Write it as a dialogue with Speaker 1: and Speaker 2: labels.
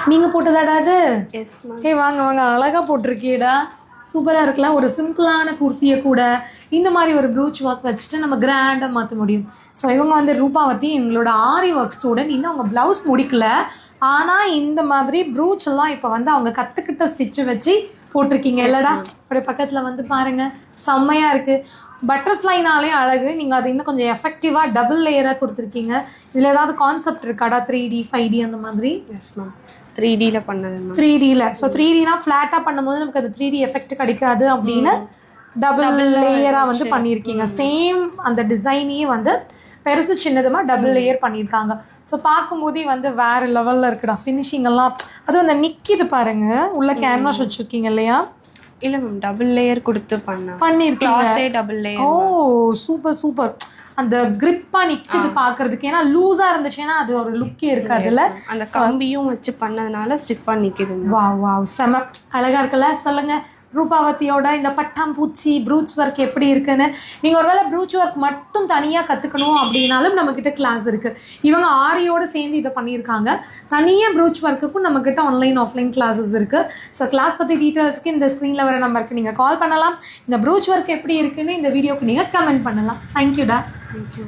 Speaker 1: நீங்க போட்டதாடா அது?
Speaker 2: Yes ma'am.
Speaker 1: ஏய் வாங்க வாங்க, அழகா போட்டிருக்கியடா, சூப்பரா இருக்கலாம். ஒரு சிம்பிளான குர்த்தியை கூட இந்த மாதிரி ஒரு ப்ரூச் ஒர்க் வச்சுட்டு நம்ம கிராண்டா மாற்ற முடியும். ஸோ இவங்க வந்து ரூபாவதி எங்களோட ஆரி ஒர்க் ஸ்டூடெண்ட். இன்னும் அவங்க பிளவுஸ் முடிக்கல, ஆனா இந்த மாதிரி ப்ரூச் எல்லாம் இப்போ வந்து அவங்க கத்துக்கிட்ட ஸ்டிச்சு வச்சு போட்டிருக்கீங்க இல்லடா? அப்படியே பக்கத்துல வந்து பாருங்க, செம்மையா இருக்கு. பட்டர்ஃப்ளைனாலே அழகு. நீங்கள் அது இன்னும் கொஞ்சம் எஃபெக்டிவாக டபுள் லேயராக கொடுத்துருக்கீங்க. இதில் ஏதாவது கான்செப்ட் இருக்காடா? 3D 5D அந்த மாதிரி?
Speaker 2: எஸ் மேம், 3Dல பண்ணது மேம்.
Speaker 1: 3Dல. ஸோ 3Dனா ஃப்ளாட்டாக பண்ணும்போது நமக்கு அது 3D எஃபெக்ட் கிடைக்காது அப்படின்னு டபுள் லேயராக வந்து பண்ணியிருக்கீங்க. சேம் அந்த டிசைனையே வந்து பெருசு சின்னதுமா டபுள் லேயர் பண்ணியிருக்காங்க. ஸோ பார்க்கும்போதே வந்து வேறு லெவலில் இருக்குடா ஃபினிஷிங் எல்லாம். அதுவும் அந்த நிற்கிது பாருங்க, உள்ள கேன்வாஸ் வச்சுருக்கீங்க இல்லையா?
Speaker 2: இல்ல மேம், டபுள் லேயர் கொடுத்து
Speaker 1: பண்ணிருக்கீங்க.
Speaker 2: Double layer.
Speaker 1: Oh super super. அந்த கிரிப்பா நிக்குது பாக்குறதுக்கு. ஏன்னா லூஸா இருந்துச்சுன்னா அது ஒரு லுக்கே இருக்காதுல்ல.
Speaker 2: அந்த கம்பியும் வச்சு பண்ணதுனால ஸ்டிஃபா நிக்குது.
Speaker 1: வாவ் வாவ், செம அழகா இருக்குல்ல. சொல்லுங்க ரூபாவதியோட இந்த பட்டாம்பூச்சி ப்ரூச் ஒர்க் எப்படி இருக்குன்னு. நீங்கள் ஒருவேளை ப்ரூச் ஒர்க் மட்டும் தனியாக கற்றுக்கணும் அப்படின்னாலும் நம்மக்கிட்ட கிளாஸ் இருக்குது. இவங்க ஆரியோடு சேர்ந்து இதை பண்ணியிருக்காங்க. தனியாக ப்ரூச் ஒர்க்குக்கும் நம்மக்கிட்ட ஆன்லைன் ஆஃப்லைன் கிளாஸஸ் இருக்குது. ஸோ கிளாஸ் பற்றி டீட்டெயில்ஸ்க்கு இந்த ஸ்க்ரீனில் வர நம்பருக்கு நீங்கள் கால் பண்ணலாம். இந்த ப்ரூச் ஒர்க் எப்படி இருக்குன்னு இந்த வீடியோக்கு நீங்கள் கமெண்ட் பண்ணலாம். தேங்க்யூடா.
Speaker 2: தேங்க்யூ.